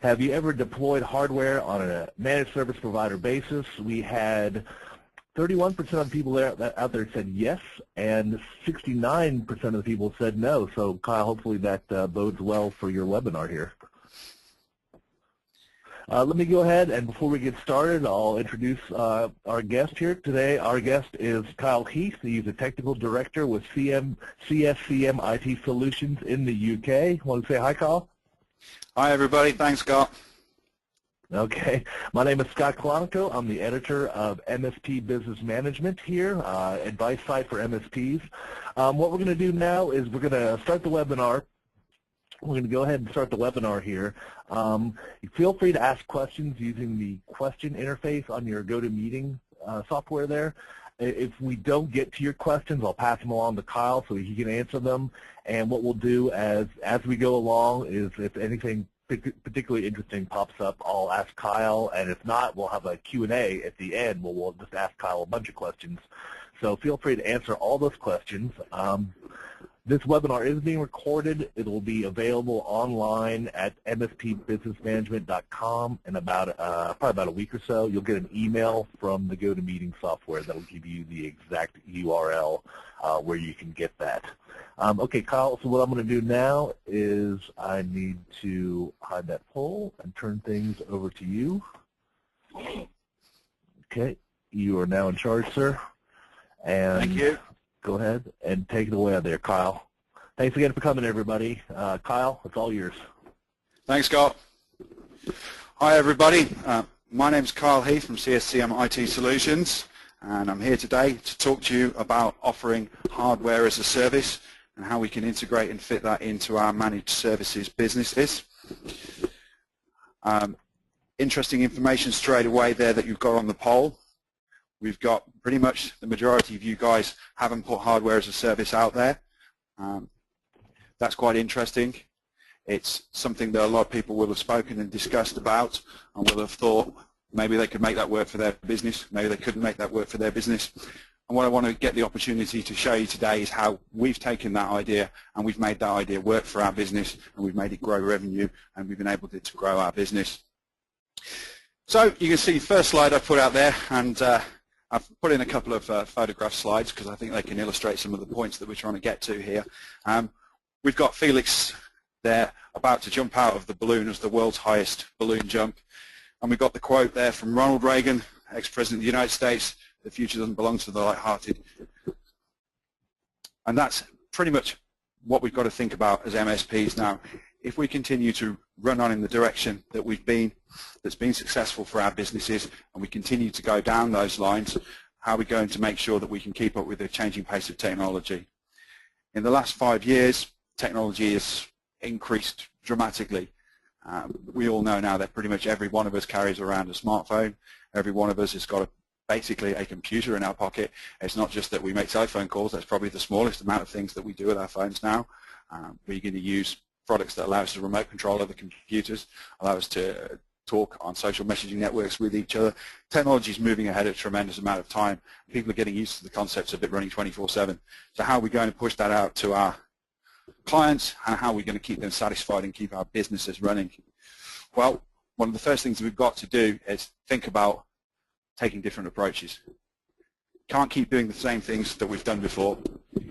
Have you ever deployed hardware on a managed service provider basis? We had 31% of the people out there said yes, and 69% of the people said no. So, Kyle, hopefully that bodes well for your webinar here. Let me go ahead, and before we get started, I'll introduce our guest here today. Our guest is Kyle Heath. He's a technical director with CSCM IT Solutions in the UK. Want to say hi, Kyle? Hi, everybody. Thanks, Scott. Okay. My name is Scott Kalashnikov. I'm the editor of MSP Business Management here, advice site for MSPs. What we're going to do now is we're going to start the webinar. We're going to go ahead and start the webinar here. Feel free to ask questions using the question interface on your GoToMeeting software there. If we don't get to your questions, I'll pass them along to Kyle so he can answer them. And what we'll do as we go along is if anything particularly interesting pops up, I'll ask Kyle, and if not, we'll have a Q&A at the end where we'll just ask Kyle a bunch of questions. So feel free to answer all those questions. This webinar is being recorded. It will be available online at mspbusinessmanagement.com in probably about a week or so. You'll get an email from the GoToMeeting software that will give you the exact URL where you can get that. Okay, Kyle, so what I'm going to do now is I need to hide that poll and turn things over to you. Okay, you are now in charge, sir. And thank you. Go ahead and take it away there, Kyle. Thanks again for coming, everybody. Kyle, it's all yours. Thanks, Scott. Hi, everybody. My name's Kyle Heath from CSCM IT Solutions, and I'm here today to talk to you about offering hardware as a service and how we can integrate and fit that into our managed services businesses. Interesting information straight away there that you've got on the poll. We've got pretty much the majority of you guys haven't put hardware as a service out there. That's quite interesting. It's something that a lot of people will have spoken and discussed about and will have thought maybe they could make that work for their business, maybe they couldn't make that work for their business. And what I want to get the opportunity to show you today is how we've taken that idea and we've made that idea work for our business, and we've made it grow revenue, and we've been able to grow our business. So you can see the first slide I put out there, and I've put in a couple of photograph slides because I think they can illustrate some of the points that we're trying to get to here. We've got Felix there about to jump out of the balloon as the world's highest balloon jump. And we've got the quote there from Ronald Reagan, ex-president of the United States, "The future doesn't belong to the light-hearted." And that's pretty much what we've got to think about as MSPs now. If we continue to run on in the direction that we've been, that's been successful for our businesses, and we continue to go down those lines, how are we going to make sure that we can keep up with the changing pace of technology? In the last 5 years, technology has increased dramatically. We all know now that pretty much every one of us carries around a smartphone. Every one of us has got basically a computer in our pocket. It's not just that we make telephone calls. That's probably the smallest amount of things that we do with our phones now. We're going to use products that allow us to remote control other computers, allow us to talk on social messaging networks with each other. Technology is moving ahead at a tremendous amount of time. People are getting used to the concepts of it running 24/7. So how are we going to push that out to our clients, and how are we going to keep them satisfied and keep our businesses running? Well, one of the first things we've got to do is think about taking different approaches. Can't keep doing the same things that we've done before.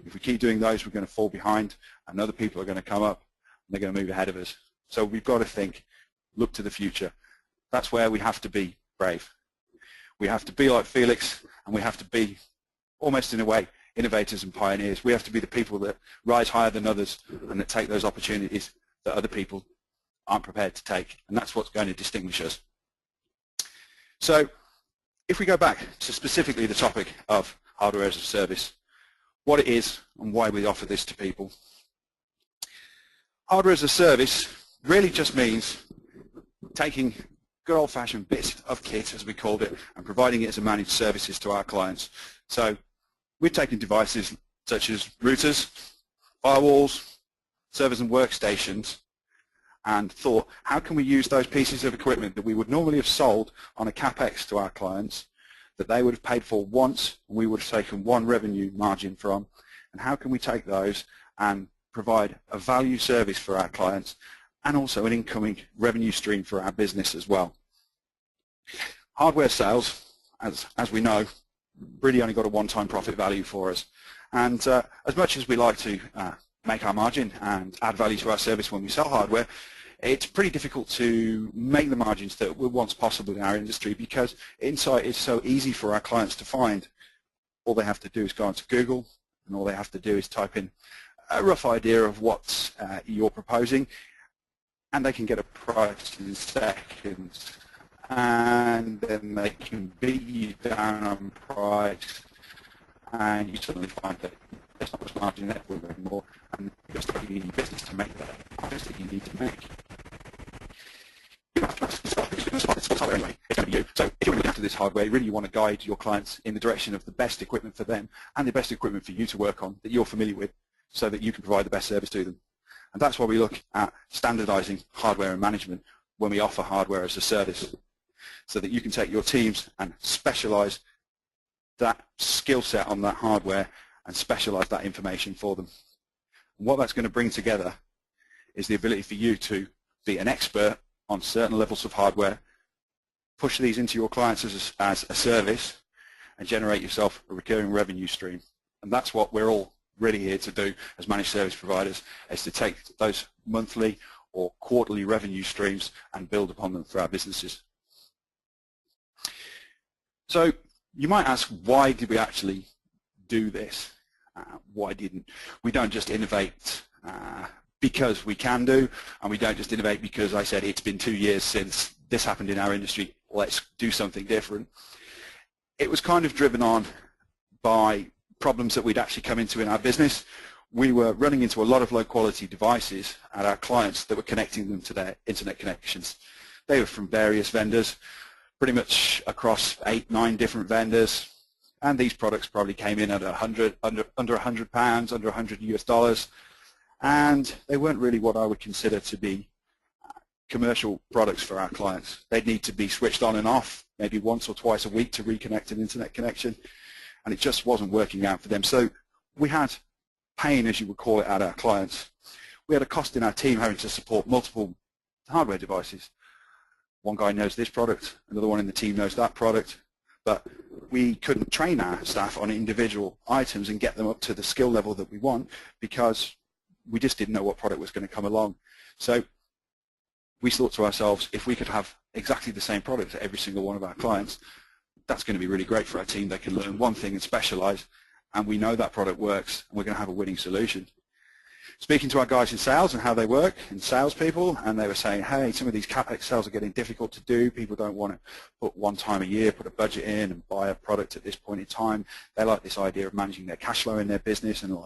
If we keep doing those, we're going to fall behind, and other people are going to come up, and they're going to move ahead of us. So we've got to think, look to the future. That's where we have to be brave. We have to be like Felix, and we have to be, almost in a way, innovators and pioneers. We have to be the people that rise higher than others and that take those opportunities that other people aren't prepared to take, and that's what's going to distinguish us. So if we go back to specifically the topic of hardware as a service, what it is and why we offer this to people. Hardware as a service really just means taking good old-fashioned bits of kit, as we called it, and providing it as a managed services to our clients. So we've taken devices such as routers, firewalls, servers and workstations, and thought, how can we use those pieces of equipment that we would normally have sold on a CapEx to our clients, that they would have paid for once, and we would have taken one revenue margin from, and how can we take those and provide a value service for our clients and also an incoming revenue stream for our business as well. Hardware sales, as we know, really only got a one-time profit value for us. And as much as we like to make our margin and add value to our service when we sell hardware, it's pretty difficult to make the margins that were once possible in our industry, because insight is so easy for our clients to find. All they have to do is go onto Google, and all they have to do is type in a rough idea of what you're proposing, and they can get a price in seconds, and then they can beat you down on price, and you suddenly find that there's not much margin left with it anymore, and you're struggling in your business to make that price that you need to make. You have to ask yourself, who's going to supply this hardware anyway? It's going to be you. So if you're looking after this hardware, really you want to guide your clients in the direction of the best equipment for them and the best equipment for you to work on that you're familiar with, so that you can provide the best service to them. And that's why we look at standardizing hardware and management when we offer hardware as a service, so that you can take your teams and specialize that skill set on that hardware and specialize that information for them. And what that's going to bring together is the ability for you to be an expert on certain levels of hardware, push these into your clients as a service, and generate yourself a recurring revenue stream. And that's what we're all really here to do as managed service providers, is to take those monthly or quarterly revenue streams and build upon them for our businesses. So you might ask, why did we actually do this? Why didn't we? Don't just innovate because we can do, and we don't just innovate because I said it's been 2 years since this happened in our industry, let's do something different. It was kind of driven on by problems that we'd actually come into in our business. We were running into a lot of low quality devices at our clients that were connecting them to their internet connections. They were from various vendors, pretty much across 8, 9 different vendors, and these products probably came in at under £100, under $100 US, and they weren't really what I would consider to be commercial products for our clients. They'd need to be switched on and off maybe once or twice a week to reconnect an internet connection, and it just wasn't working out for them. So we had pain, as you would call it, at our clients. We had a cost in our team having to support multiple hardware devices. One guy knows this product, another one in the team knows that product, but we couldn't train our staff on individual items and get them up to the skill level that we want, because we just didn't know what product was going to come along. So we thought to ourselves, if we could have exactly the same product at every single one of our clients, that's going to be really great for our team. They can learn one thing and specialize, and we know that product works, and we're going to have a winning solution. Speaking to our guys in sales and how they work, and salespeople, and they were saying, hey, some of these CapEx sales are getting difficult to do. People don't want to put one time a year, put a budget in and buy a product at this point in time. They like this idea of managing their cash flow in their business, and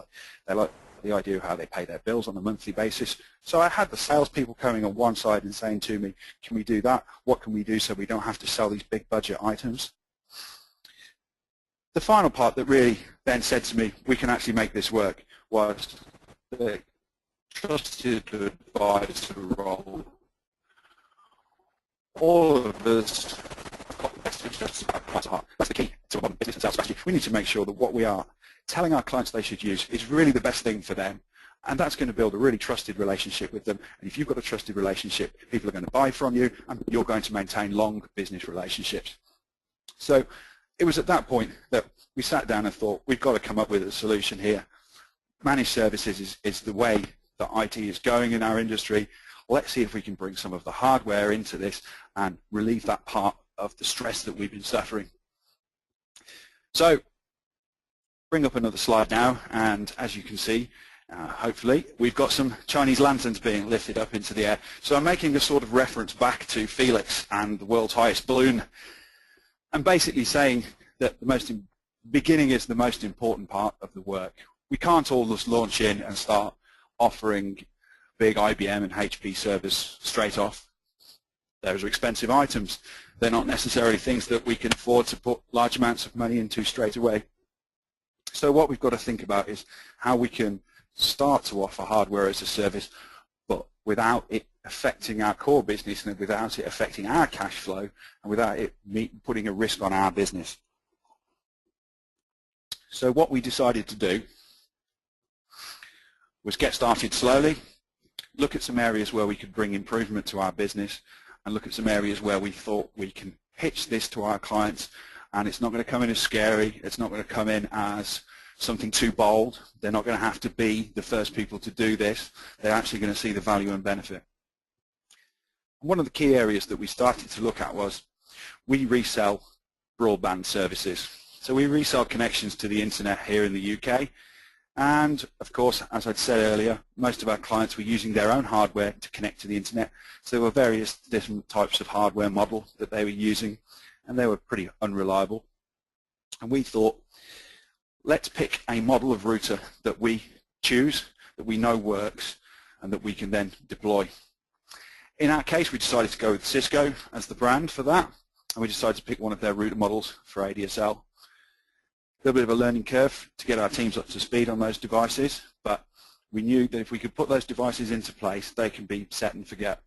they like the idea of how they pay their bills on a monthly basis. So I had the salespeople coming on one side and saying to me, can we do that? What can we do so we don't have to sell these big budget items? The final part that really then said to me, we can actually make this work, was the trusted advisor role. All of us got the best interests at heart. That's the key to a modern business and sales strategy. We need to make sure that what we are telling our clients they should use is really the best thing for them, and that's going to build a really trusted relationship with them. And if you've got a trusted relationship, people are going to buy from you, and you're going to maintain long business relationships. So it was at that point that we sat down and thought, we've got to come up with a solution here. Managed services is the way that IT is going in our industry. Let's see if we can bring some of the hardware into this and relieve that part of the stress that we've been suffering. So bring up another slide now, and as you can see, hopefully, we've got some Chinese lanterns being lifted up into the air. So I'm making a sort of reference back to Felix and the world's highest balloon, and basically saying that the beginning is the most important part of the work. We can't all just launch in and start offering big IBM and HP servers straight off. Those are expensive items. They're not necessarily things that we can afford to put large amounts of money into straight away. So what we've got to think about is how we can start to offer hardware as a service, but without it affecting our core business, and without it affecting our cash flow, and without it putting a risk on our business. So what we decided to do was get started slowly. look at some areas where we could bring improvement to our business, and look at some areas where we thought we can pitch this to our clients, and it's not going to come in as scary, it's not going to come in as something too bold. They're not going to have to be the first people to do this. They're actually going to see the value and benefit. One of the key areas that we started to look at was we resell broadband services. So we resell connections to the internet here in the UK, and of course, as I'd said earlier, most of our clients were using their own hardware to connect to the internet. So there were various different types of hardware model that they were using, and they were pretty unreliable. And we thought, let's pick a model of router that we choose, that we know works, and that we can then deploy. In our case, we decided to go with Cisco as the brand for that, and we decided to pick one of their router models for ADSL. A little bit of a learning curve to get our teams up to speed on those devices, but we knew that if we could put those devices into place, they can be set and forget.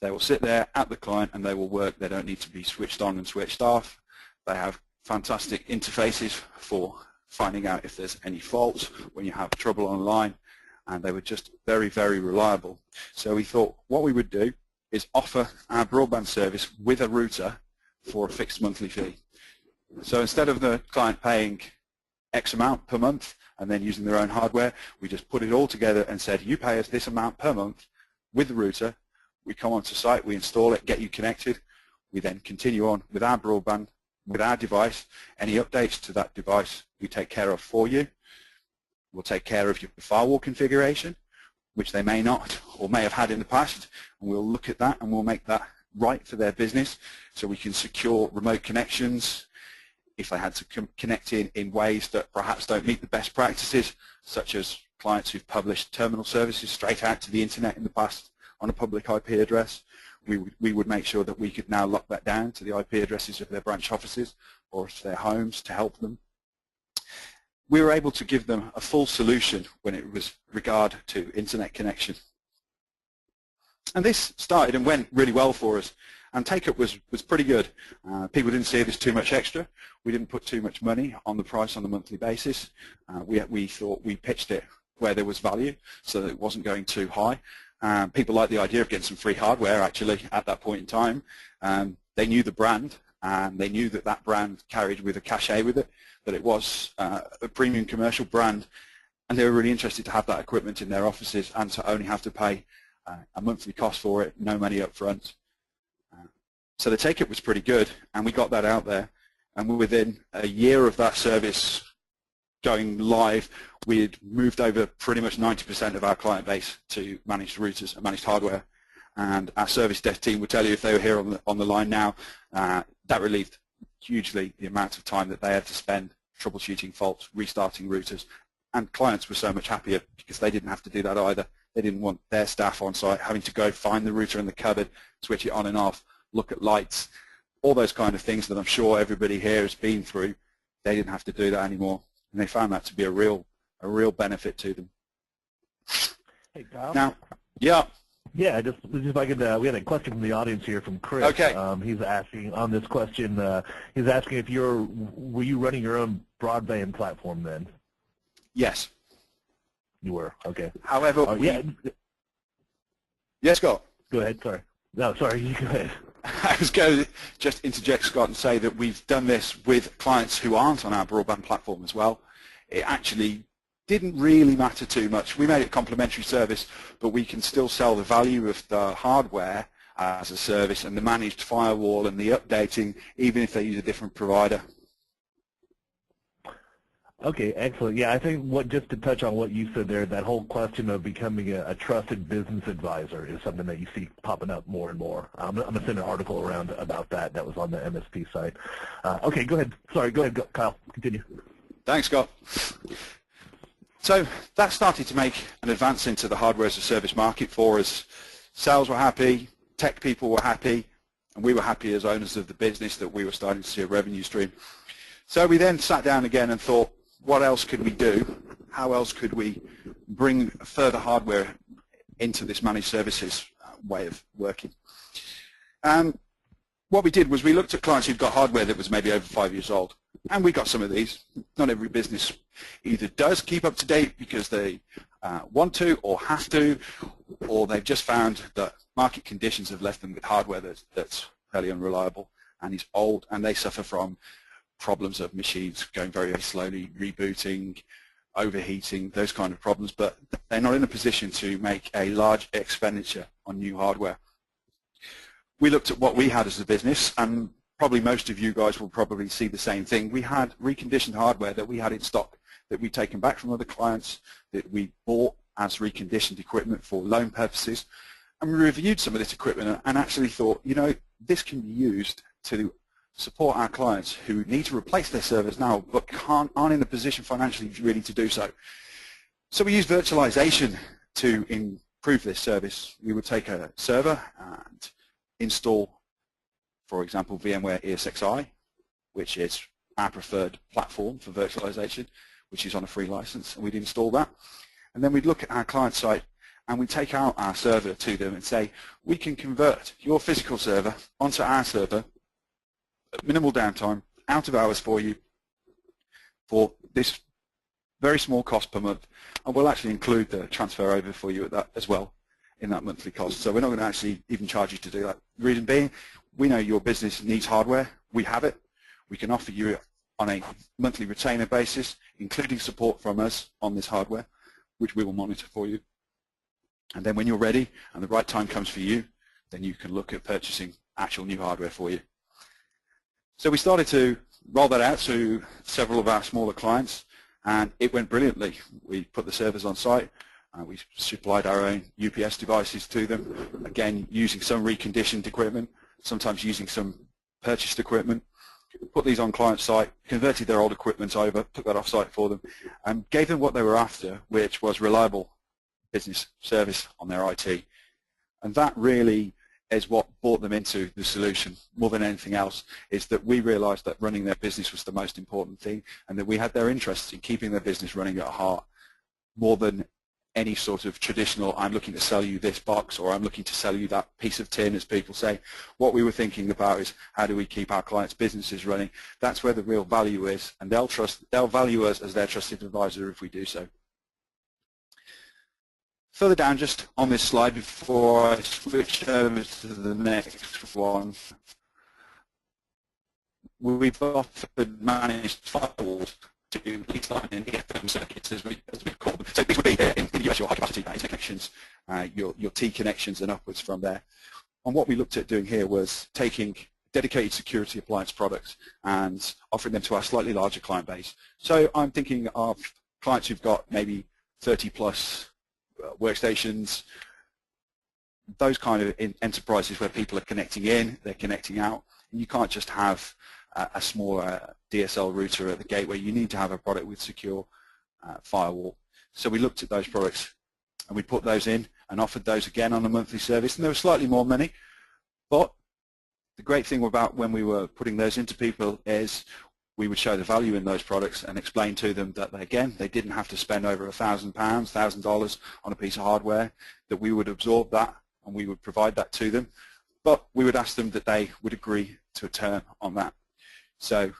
They will sit there at the client and they will work. They don't need to be switched on and switched off. They have fantastic interfaces for finding out if there's any faults when you have trouble online, and they were just very, very reliable. So we thought what we would do is offer our broadband service with a router for a fixed monthly fee. So instead of the client paying X amount per month and then using their own hardware, we just put it all together and said, you pay us this amount per month with the router. We come onto site, we install it, get you connected. We then continue on with our broadband, with our device. Any updates to that device we take care of for you. We'll take care of your firewall configuration, which they may not or may have had in the past, and we'll look at that and we'll make that right for their business so we can secure remote connections if they had to connect in ways that perhaps don't meet the best practices, such as clients who've published terminal services straight out to the internet in the past on a public IP address. We would make sure that we could now lock that down to the IP addresses of their branch offices or to their homes to help them. We were able to give them a full solution when it was regard to internet connection. And this started and went really well for us, and take-up was pretty good. People didn't see it as too much extra. We didn't put too much money on the price on a monthly basis. We thought we pitched it where there was value so that it wasn't going too high. People liked the idea of getting some free hardware actually at that point in time. They knew the brand, and they knew that that brand carried with a cachet with it, that it was a premium commercial brand, and they were really interested to have that equipment in their offices and to only have to pay a monthly cost for it, no money up front. So the take-up was pretty good, and we got that out there, and within a year of that service going live, we had moved over pretty much 90% of our client base to managed routers and managed hardware. And our service desk team would tell you if they were here on the line now, that relieved hugely the amount of time that they had to spend troubleshooting faults, restarting routers, and clients were so much happier because they didn't have to do that either. They didn't want their staff on site having to go find the router in the cupboard, switch it on and off, look at lights, all those kind of things that I'm sure everybody here has been through. They didn't have to do that anymore, and they found that to be a real benefit to them. Hey, Kyle. Now, yeah. Yeah, just if I could, we had a question from the audience here from Chris. Okay. He's asking on this question. He's asking if were you running your own broadband platform then? Yes. You were. Okay. However, yeah. Yes, Scott. Go ahead. Sorry. No, sorry. You go ahead. I was going to just interject, Scott, and say that we've done this with clients who aren't on our broadband platform as well. It actually didn't really matter too much. We made it a complimentary service, but we can still sell the value of the hardware as a service and the managed firewall and the updating, even if they use a different provider. Okay, excellent. Yeah, I think just to touch on what you said there, that whole question of becoming a trusted business advisor is something that you see popping up more and more. I'm going to send an article around about that. That was on the MSP site. Okay, go ahead. Sorry, go ahead, Kyle. Continue. Thanks, Scott. So that started to make an advance into the hardware as a service market for us. Sales were happy, tech people were happy, and we were happy as owners of the business that we were starting to see a revenue stream. So we then sat down again and thought, what else could we do? How else could we bring further hardware into this managed services way of working? What we did was we looked at clients who'd got hardware that was maybe over 5 years old, and we got some of these. Not every business either does keep up to date because they want to or have to, or they've just found that market conditions have left them with hardware that's fairly unreliable and is old, and they suffer from problems of machines going very, very slowly, rebooting, overheating, those kind of problems, but they're not in a position to make a large expenditure on new hardware. We looked at what we had as a business, and probably most of you guys will probably see the same thing. We had reconditioned hardware that we had in stock that we'd taken back from other clients, that we bought as reconditioned equipment for loan purposes, and we reviewed some of this equipment and actually thought, you know, this can be used to support our clients who need to replace their servers now but aren't in a position financially really to do so. So we use virtualization to improve this service. We would take a server and install, for example, VMware ESXi, which is our preferred platform for virtualization, which is on a free license, and we'd install that. And then we'd look at our client site and we'd take out our server to them and say, we can convert your physical server onto our server at minimal downtime, out of hours for you, for this very small cost per month, and we'll actually include the transfer over for you at that as well in that monthly cost. So we're not going to actually even charge you to do that. The reason being, we know your business needs hardware. We have it. We can offer you it on a monthly retainer basis, including support from us on this hardware, which we will monitor for you. And then when you're ready and the right time comes for you, then you can look at purchasing actual new hardware for you. So we started to roll that out to several of our smaller clients, and it went brilliantly. We put the servers on site, we supplied our own UPS devices to them, again using some reconditioned equipment, sometimes using some purchased equipment, put these on client site, converted their old equipment over, took that off site for them, and gave them what they were after, which was reliable business service on their IT. And that really is what brought them into the solution more than anything else, is that we realized that running their business was the most important thing, and that we had their interests in keeping their business running at heart more than any sort of traditional, I'm looking to sell you this box or I'm looking to sell you that piece of tin, as people say. What we were thinking about is, how do we keep our clients' businesses running? That's where the real value is, and they'll value us as their trusted advisor if we do so. Further down, just on this slide, before I switch over to the next one, we've offered managed firewalls to baseline and EFM circuits, as we call them. So these would be in the US your high capacity internet connections, your T connections and upwards from there. And what we looked at doing here was taking dedicated security appliance products and offering them to our slightly larger client base. So I'm thinking of clients who've got maybe 30 plus workstations, those kind of enterprises where people are connecting in, they're connecting out, and you can't just have a smaller DSL router at the gateway. You need to have a product with secure firewall. So we looked at those products and we put those in and offered those again on a monthly service, and they were slightly more money, but the great thing about when we were putting those into people is we would show the value in those products and explain to them that, again, they didn't have to spend over £1,000, $1,000 on a piece of hardware, that we would absorb that and we would provide that to them, but we would ask them that they would agree to a term on that. So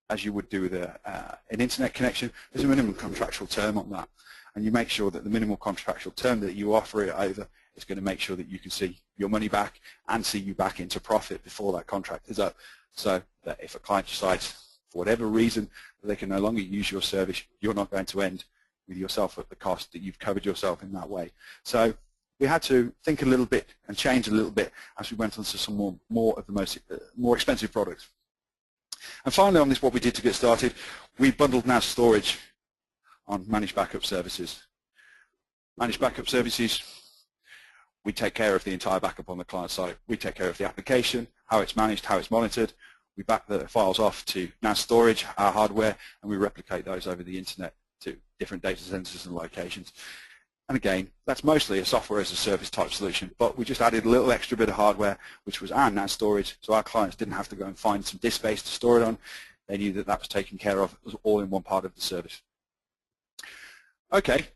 as you would do with an internet connection, there's a minimum contractual term on that, and you make sure that the minimum contractual term that you offer it over is going to make sure that you can see your money back and see you back into profit before that contract is up, so that if a client decides for whatever reason that they can no longer use your service, you're not going to end with yourself at the cost, that you've covered yourself in that way. So we had to think a little bit and change a little bit as we went on to some more of the more expensive products. And finally on this, what we did to get started, we bundled NAS storage on managed backup services. Managed backup services, we take care of the entire backup on the client side. We take care of the application, how it's managed, how it's monitored. We back the files off to NAS storage, our hardware, and we replicate those over the internet to different data centers and locations. And again, that's mostly a software as a service type solution, but we just added a little extra bit of hardware, which was our NAS storage, so our clients didn't have to go and find some disk space to store it on. They knew that that was taken care of. It was all in one part of the service. Okay,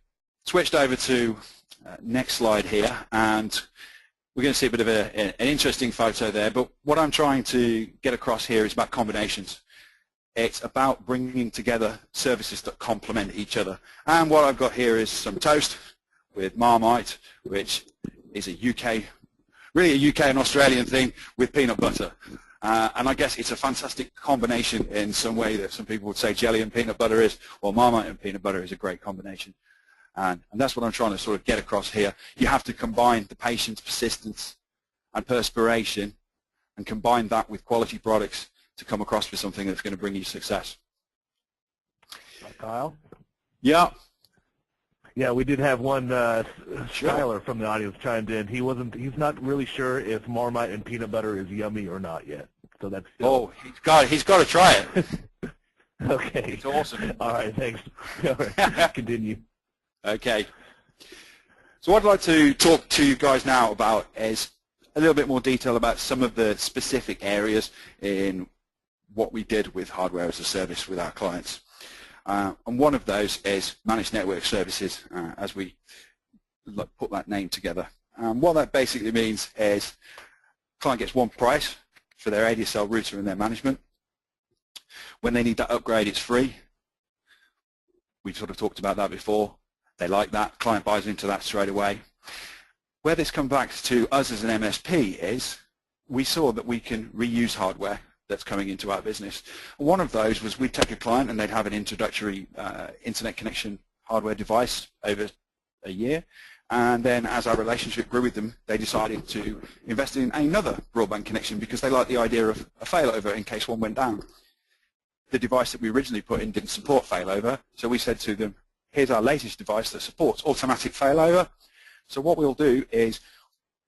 switched over to next slide here, and we're going to see a bit of an interesting photo there, but what I'm trying to get across here is about combinations. It's about bringing together services that complement each other. And what I've got here is some toast with Marmite, which is a UK, really a UK and Australian thing with peanut butter. And I guess it's a fantastic combination in some way that some people would say jelly and peanut butter is. Well, Marmite and peanut butter is a great combination. And that's what I'm trying to sort of get across here. You have to combine the patience, persistence, and perspiration, and combine that with quality products to come across with something that's going to bring you success. Kyle? Yeah. Yeah, we did have one, Sure. Skylar from the audience chimed in. He's not really sure if Marmite and peanut butter is yummy or not yet. So that's still... Oh, he's got to try it. Okay. It's awesome. All right, thanks. All right, continue. Okay. So what I'd like to talk to you guys now about is a little bit more detail about some of the specific areas in what we did with hardware as a service with our clients. And one of those is managed network services, as we put that name together. What that basically means is client gets one price for their ADSL router and their management. When they need that upgrade, it's free. We sort of talked about that before. They like that. Client buys into that straight away. Where this comes back to us as an MSP is we saw that we can reuse hardware that's coming into our business. One of those was we'd take a client and they'd have an introductory internet connection hardware device over a year, and then as our relationship grew with them, they decided to invest in another broadband connection because they liked the idea of a failover in case one went down. The device that we originally put in didn't support failover, so we said to them, here's our latest device that supports automatic failover. So what we'll do is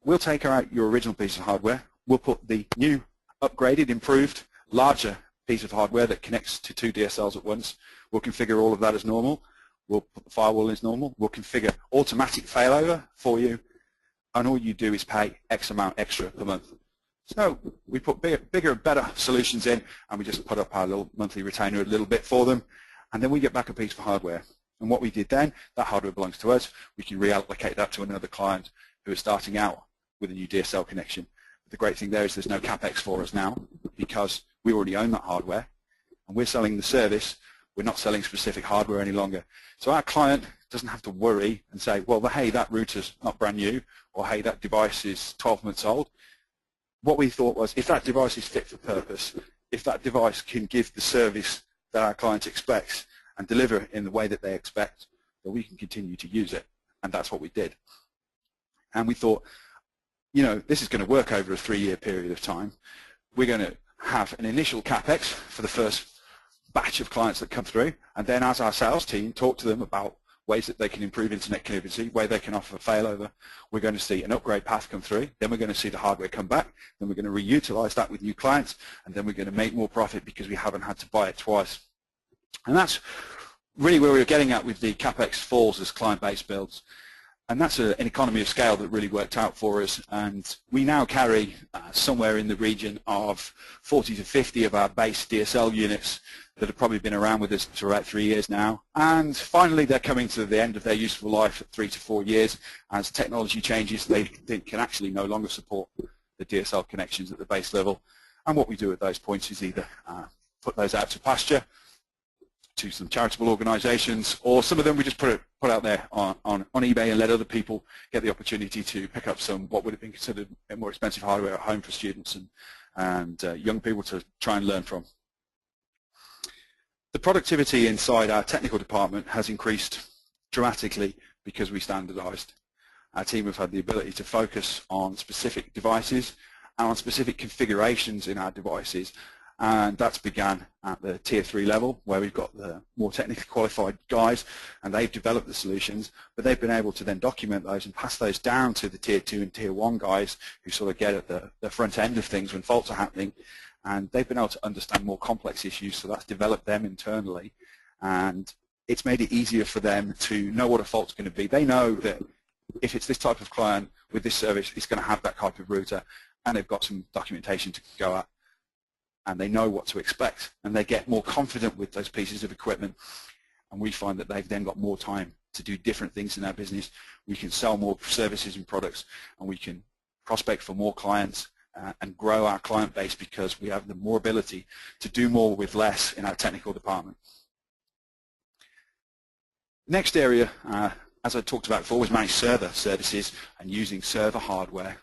we'll take out your original piece of hardware, we'll put the new upgraded, improved, larger piece of hardware that connects to two DSLs at once. We'll configure all of that as normal. We'll put the firewall as normal. We'll configure automatic failover for you, and all you do is pay X amount extra per month. So we put bigger and better solutions in, and we just put up our little monthly retainer a little bit for them, and then we get back a piece of hardware. And what we did then, that hardware belongs to us. We can reallocate that to another client who is starting out with a new DSL connection. The great thing there is there's no CapEx for us now because we already own that hardware and we're selling the service. We're not selling specific hardware any longer. So our client doesn't have to worry and say, well, hey, that router's not brand new, or hey, that device is 12 months old. What we thought was if that device is fit for purpose, if that device can give the service that our client expects and deliver in the way that they expect, then we can continue to use it. And that's what we did. And we thought, you know, this is going to work over a 3-year period of time. We're going to have an initial CapEx for the first batch of clients that come through, and then as our sales team talk to them about ways that they can improve internet connectivity, where they can offer failover, we're going to see an upgrade path come through, then we're going to see the hardware come back, then we're going to reutilize that with new clients, and then we're going to make more profit because we haven't had to buy it twice. And that's really where we were getting at with the CapEx falls as client base builds. And that's an economy of scale that really worked out for us, and we now carry somewhere in the region of 40 to 50 of our base DSL units that have probably been around with us for about 3 years now. And finally they're coming to the end of their useful life at 3 to 4 years. As technology changes, they can actually no longer support the DSL connections at the base level. And what we do at those points is either put those out to pasture, to some charitable organizations, or some of them we just put out there on eBay and let other people get the opportunity to pick up some what would have been considered more expensive hardware at home for students and young people to try and learn from. The productivity inside our technical department has increased dramatically because we standardized. Our team have had the ability to focus on specific devices and on specific configurations in our devices, and that's began at the tier 3 level where we've got the more technically qualified guys and they've developed the solutions, but they've been able to then document those and pass those down to the tier 2 and tier 1 guys who sort of get at the front end of things when faults are happening, and they've been able to understand more complex issues, so that's developed them internally, and it's made it easier for them to know what a fault's going to be. They know that if it's this type of client with this service, it's going to have that type of router, and they've got some documentation to go at, and they know what to expect, and they get more confident with those pieces of equipment, and we find that they've then got more time to do different things in our business. We can sell more services and products, and we can prospect for more clients and grow our client base because we have the more ability to do more with less in our technical department. Next area, as I talked about before, was managed server services and using server hardware.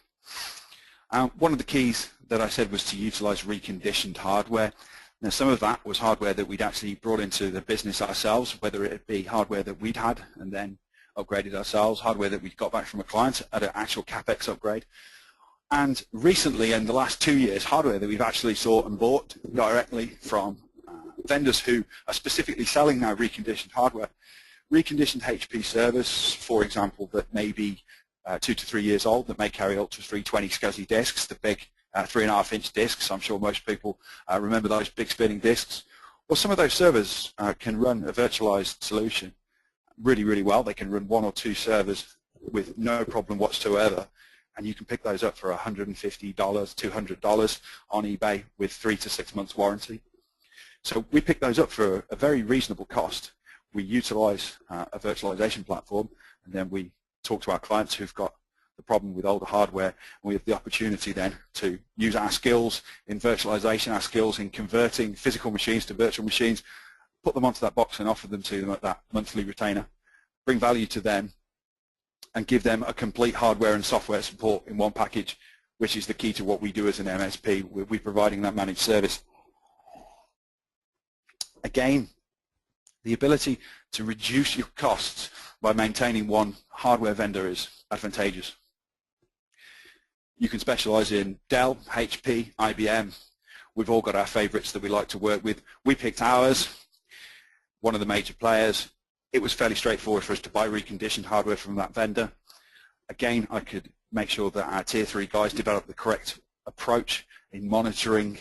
One of the keys that I said was to utilize reconditioned hardware. Now, some of that was hardware that we'd actually brought into the business ourselves, whether it be hardware that we'd had and then upgraded ourselves, hardware that we'd got back from a client at an actual CapEx upgrade. And recently, in the last 2 years, hardware that we've actually sought and bought directly from vendors who are specifically selling now reconditioned hardware. Reconditioned HP servers, for example, that may be 2 to 3 years old, that may carry Ultra 320 SCSI disks, the big 3.5-inch disks. I'm sure most people remember those big spinning disks. Well, some of those servers can run a virtualized solution really, really well. They can run 1 or 2 servers with no problem whatsoever, and you can pick those up for $150, $200 on eBay with 3 to 6 months warranty. So we pick those up for a very reasonable cost. We utilize a virtualization platform, and then we talk to our clients who've got the problem with older hardware, and we have the opportunity then to use our skills in virtualization, our skills in converting physical machines to virtual machines, put them onto that box and offer them to them at that monthly retainer, bring value to them, and give them a complete hardware and software support in one package, which is the key to what we do as an MSP. We're providing that managed service. Again, the ability to reduce your costs by maintaining one hardware vendor is advantageous. You can specialize in Dell, HP, IBM. We've all got our favorites that we like to work with. We picked ours, one of the major players. It was fairly straightforward for us to buy reconditioned hardware from that vendor. Again, I could make sure that our tier 3 guys develop the correct approach in monitoring,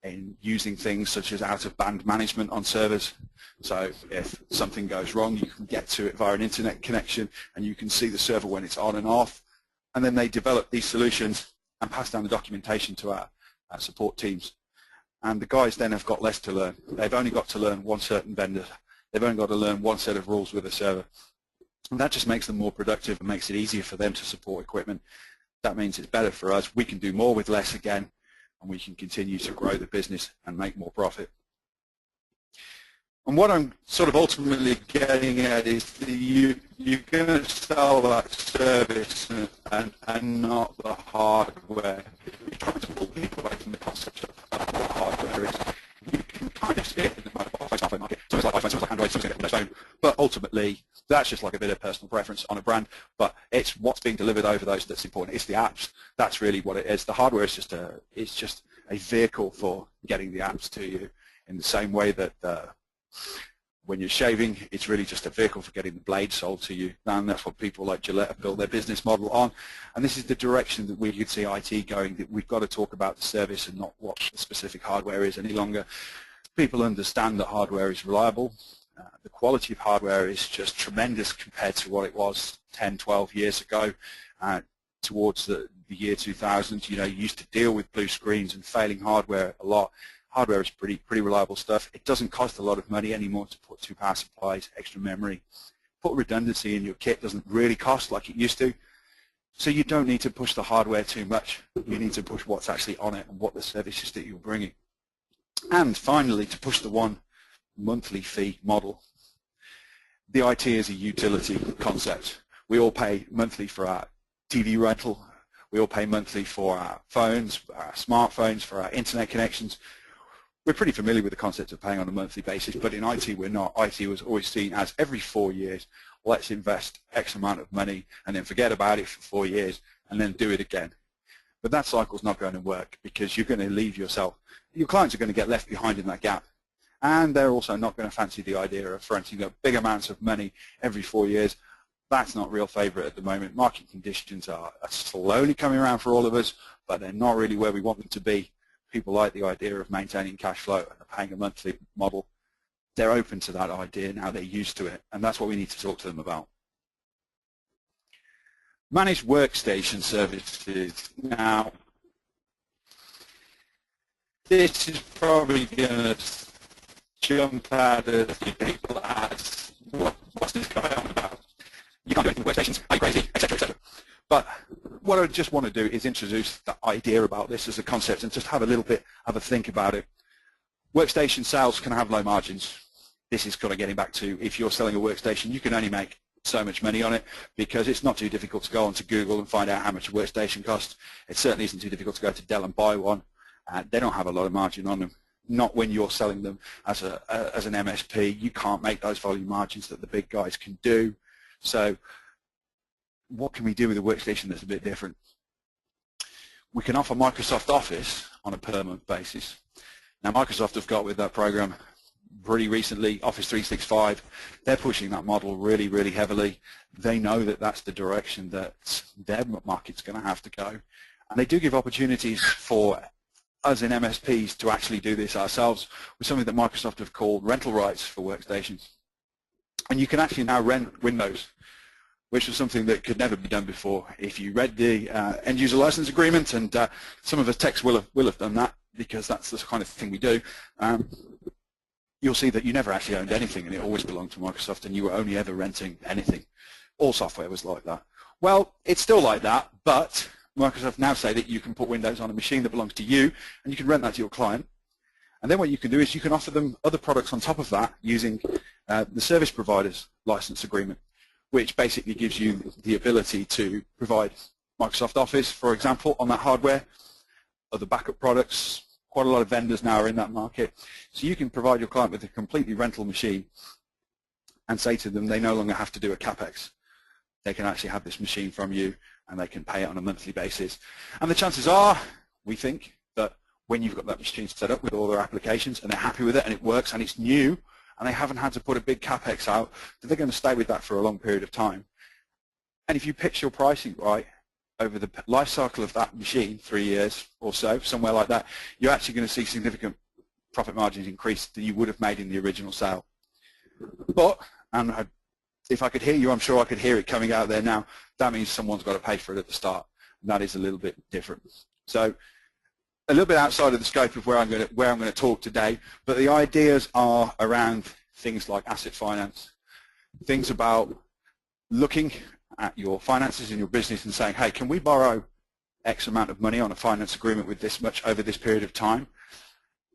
in using things such as out-of-band management on servers. So if something goes wrong, you can get to it via an internet connection and you can see the server when it's on and off. And then they develop these solutions and pass down the documentation to our support teams. And the guys then have got less to learn. They've only got to learn one certain vendor. They've only got to learn one set of rules with a server. And that just makes them more productive and makes it easier for them to support equipment. That means it's better for us. We can do more with less again, and we can continue to grow the business and make more profit. And what I'm sort of ultimately getting at is that you're going to sell that service and not the hardware. You're trying to pull people away from the concept of what hardware is. You can kind of see it in the mobile phone market. Some is like iPhone, some is like Android, some is like Windows Phone. But ultimately, that's just like a bit of personal preference on a brand. But it's what's being delivered over those that's important. It's the apps. That's really what it is. The hardware is just a vehicle for getting the apps to you, in the same way that when you're shaving, it's really just a vehicle for getting the blade sold to you. And that's what people like Gillette have built their business model on. And this is the direction that we could see IT going, that we've got to talk about the service and not what the specific hardware is any longer. People understand that hardware is reliable. The quality of hardware is just tremendous compared to what it was 10, 12 years ago. Towards the year 2000, you used to deal with blue screens and failing hardware a lot. Hardware is pretty reliable stuff. It doesn't cost a lot of money anymore to put 2 power supplies, extra memory. Put redundancy in your kit doesn't really cost like it used to. So you don't need to push the hardware too much. You need to push what's actually on it and what the services that you're bringing. And finally, to push the one monthly fee model. The IT is a utility concept. We all pay monthly for our TV rental. We all pay monthly for our phones, our smartphones, for our internet connections. We're pretty familiar with the concept of paying on a monthly basis, but in IT we're not. IT was always seen as every 4 years, let's invest X amount of money and then forget about it for 4 years and then do it again. But that cycle's not going to work, because you're going to leave yourself. Your clients are going to get left behind in that gap. And they're also not going to fancy the idea of fronting up big amounts of money every 4 years. That's not real favourite at the moment. Market conditions are slowly coming around for all of us, but they're not really where we want them to be. People like the idea of maintaining cash flow and paying a monthly model. They're open to that idea now. They're used to it, and that's what we need to talk to them about. Managed workstation services. Now, this is probably going to jump out of people as, what's this guy on about? You can't do anything with workstations, are you crazy, etc., etc. But what I just want to do is introduce the idea about this as a concept and just have a think about it. Workstation sales can have low margins. This is kind of getting back to, if you're selling a workstation, you can only make so much money on it, because it's not too difficult to go onto Google and find out how much a workstation costs. It certainly isn't too difficult to go to Dell and buy one. They don't have a lot of margin on them. Not when you're selling them as an MSP. You can't make those volume margins that the big guys can do. So what can we do with a workstation that's a bit different? We can offer Microsoft Office on a per month basis. Now, Microsoft have got with that program pretty recently, Office 365, they're pushing that model really, really heavily. They know that that's the direction that their market's going to have to go. And they do give opportunities for us in MSPs to actually do this ourselves with something that Microsoft have called rental rights for workstations. And you can actually now rent Windows, which was something that could never be done before. If you read the end user license agreement, and some of us techs will have done that, because that's the kind of thing we do, you'll see that you never actually owned anything, and it always belonged to Microsoft, and you were only ever renting anything. All software was like that. Well, it's still like that, but Microsoft now say that you can put Windows on a machine that belongs to you, and you can rent that to your client. And then what you can do is you can offer them other products on top of that using the service provider's license agreement, which basically gives you the ability to provide Microsoft Office, for example, on that hardware, other backup products. Quite a lot of vendors now are in that market. So you can provide your client with a completely rental machine and say to them they no longer have to do a CapEx. They can actually have this machine from you, and they can pay it on a monthly basis. And the chances are, we think, that when you've got that machine set up with all their applications and they're happy with it and it works and it's new and they haven't had to put a big CapEx out, that they're going to stay with that for a long period of time. And if you pitch your pricing right over the life cycle of that machine, 3 years or so, somewhere like that, you're actually going to see significant profit margins increase that you would have made in the original sale. But, and if I could hear you, I'm sure I could hear it coming out there now, that means someone's got to pay for it at the start. And that is a little bit different. So a little bit outside of the scope of where I'm going to talk today, but the ideas are around things like asset finance, things about looking at your finances in your business and saying, hey, can we borrow X amount of money on a finance agreement with this much over this period of time?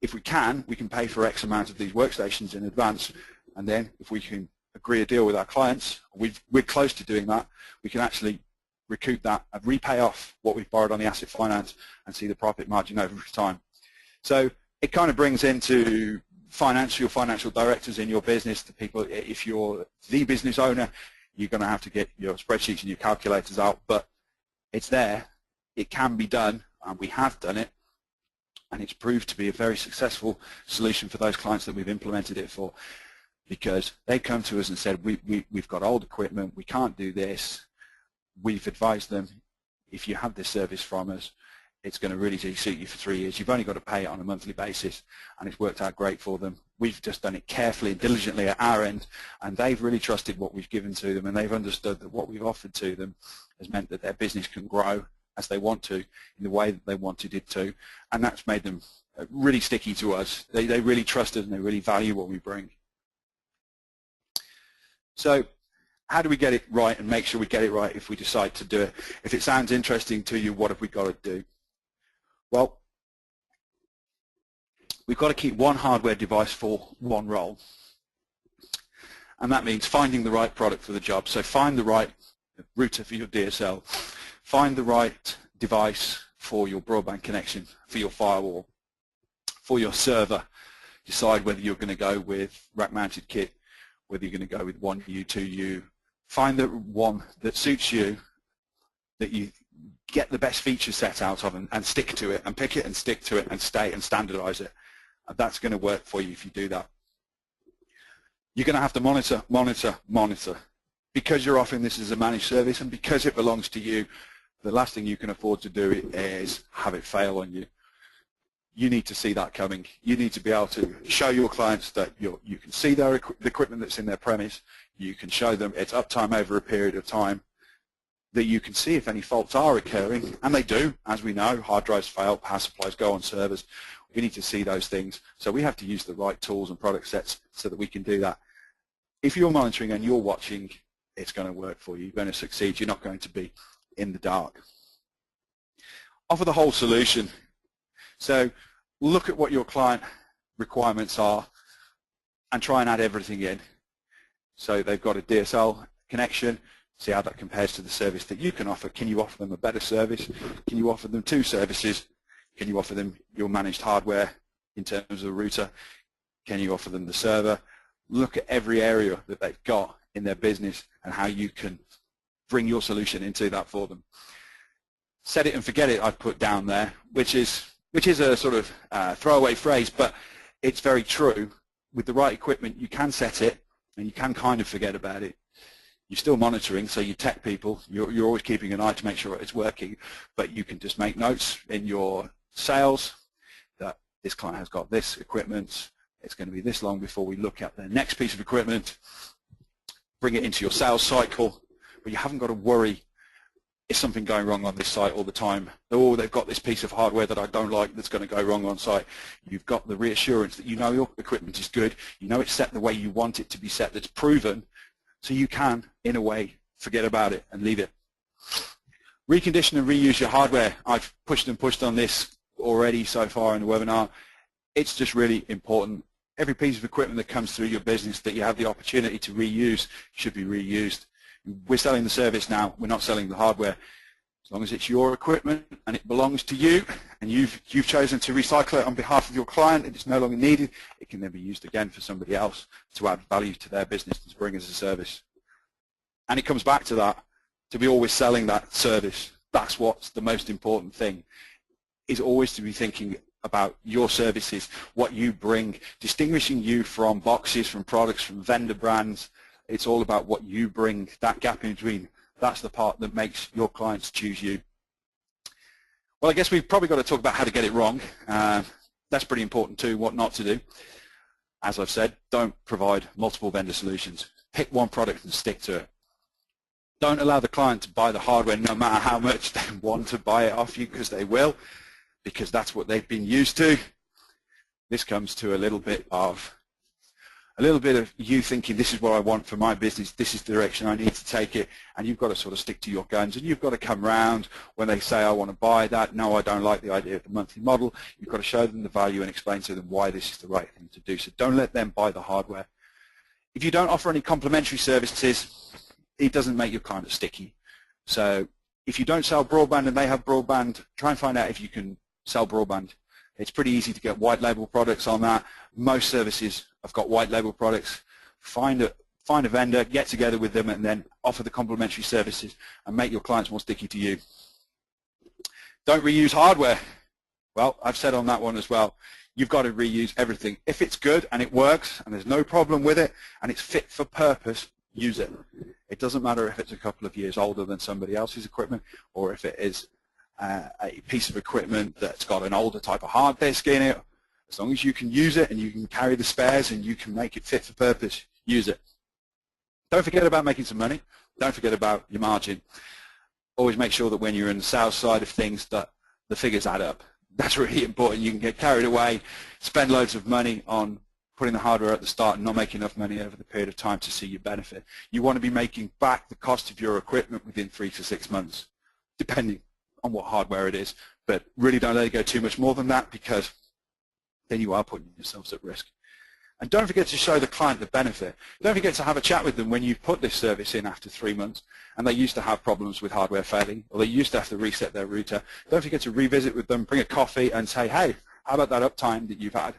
If we can pay for X amount of these workstations in advance, and then if we can agree a deal with our clients, we're close to doing that, we can actually recoup that and repay off what we've borrowed on the asset finance and see the profit margin over time. So it kind of brings into financial directors in your business, the people, if you're the business owner, you're going to have to get your spreadsheets and your calculators out, but it's there, it can be done, and we have done it, and it's proved to be a very successful solution for those clients that we've implemented it for, because they come to us and said, we've got old equipment, we can't do this. We've advised them, if you have this service from us, it's going to really suit you for 3 years. You've only got to pay it on a monthly basis, and it's worked out great for them. We've just done it carefully and diligently at our end, and they've really trusted what we've given to them, and they've understood that what we've offered to them has meant that their business can grow as they want to, in the way that they wanted it to, and that's made them really sticky to us. They really trust us, and they really value what we bring. So how do we get it right and make sure we get it right if we decide to do it? If it sounds interesting to you, what have we got to do? Well, we've got to keep one hardware device for one role. And that means finding the right product for the job. So find the right router for your DSL, find the right device for your broadband connection, for your firewall, for your server. Decide whether you're going to go with rack-mounted kit, whether you're going to go with 1U, 2U. Find the one that suits you, that you get the best feature set out of, and stick to it, and pick it and stick to it and stay and standardize it. And that's going to work for you if you do that. You're going to have to monitor. Because you're offering this as a managed service and because it belongs to you, the last thing you can afford to do is have it fail on you. You need to see that coming. You need to be able to show your clients that you can see the equipment that's in their premise. You can show them its uptime over a period of time, that you can see if any faults are occurring, and they do, as we know. Hard drives fail, power supplies go on servers. We need to see those things. So we have to use the right tools and product sets so that we can do that. If you're monitoring and you're watching, it's going to work for you. You're going to succeed. You're not going to be in the dark. offer the whole solution. So look at what your client requirements are and try and add everything in. So they've got a DSL connection, see how that compares to the service that you can offer. Can you offer them a better service? Can you offer them two services? Can you offer them your managed hardware in terms of the router? Can you offer them the server? Look at every area that they've got in their business and how you can bring your solution into that for them. Set it and forget it, I've put down there, which is a sort of throwaway phrase, but it's very true. With the right equipment, you can set it and you can kind of forget about it. You're still monitoring, so you tech people, you're always keeping an eye to make sure it's working, but you can just make notes in your sales that this client has got this equipment, it's going to be this long before we look at the next piece of equipment, bring it into your sales cycle, but you haven't got to worry, is something going wrong on this site all the time? Oh, they've got this piece of hardware that I don't like that's going to go wrong on site. You've got the reassurance that you know your equipment is good, you know it's set the way you want it to be set, that's proven, so you can, in a way, forget about it and leave it. Recondition and reuse your hardware. I've pushed and pushed on this already so far in the webinar. It's just really important. Every piece of equipment that comes through your business that you have the opportunity to reuse should be reused. We're selling the service now, we're not selling the hardware. As long as it's your equipment and it belongs to you and you've chosen to recycle it on behalf of your client and it's no longer needed, it can then be used again for somebody else to add value to their business and to bring as a service. And it comes back to that, to be always selling that service. That's what's the most important thing, is always to be thinking about your services, what you bring, distinguishing you from boxes, from products, from vendor brands. It's all about what you bring, that gap in between. That's the part that makes your clients choose you. Well, I guess we've probably got to talk about how to get it wrong. That's pretty important too, what not to do. As I've said, don't provide multiple vendor solutions. Pick one product and stick to it. Don't allow the client to buy the hardware no matter how much they want to buy it off you, because they will, because that's what they've been used to. This comes to a little bit of you thinking, this is what I want for my business, this is the direction I need to take it, and you've got to sort of stick to your guns, and you've got to come round when they say, I want to buy that, no, I don't like the idea of the monthly model. You've got to show them the value and explain to them why this is the right thing to do. So don't let them buy the hardware. If you don't offer any complementary services, it doesn't make your client sticky. So if you don't sell broadband and they have broadband, try and find out if you can sell broadband. It's pretty easy to get white label products on that. Most services have got white label products. Find a vendor, get together with them, and then offer the complementary services and make your clients more sticky to you. Don't reuse hardware. Well, I've said on that one as well, you've got to reuse everything. If it's good and it works and there's no problem with it and it's fit for purpose, use it. It doesn't matter if it's a couple of years older than somebody else's equipment or if it is a piece of equipment that's got an older type of hard disk in it. As long as you can use it and you can carry the spares and you can make it fit for purpose, use it. Don't forget about making some money. Don't forget about your margin. Always make sure that when you're in the sales side of things that the figures add up. That's really important. You can get carried away, spend loads of money on putting the hardware at the start and not make enough money over the period of time to see your benefit. You want to be making back the cost of your equipment within 3 to 6 months, depending on what hardware it is. But really don't let it go too much more than that, because then you are putting yourselves at risk. And don't forget to show the client the benefit. Don't forget to have a chat with them when you put this service in after 3 months and they used to have problems with hardware failing, or they used to have to reset their router. Don't forget to revisit with them, bring a coffee and say, hey, how about that uptime that you've had?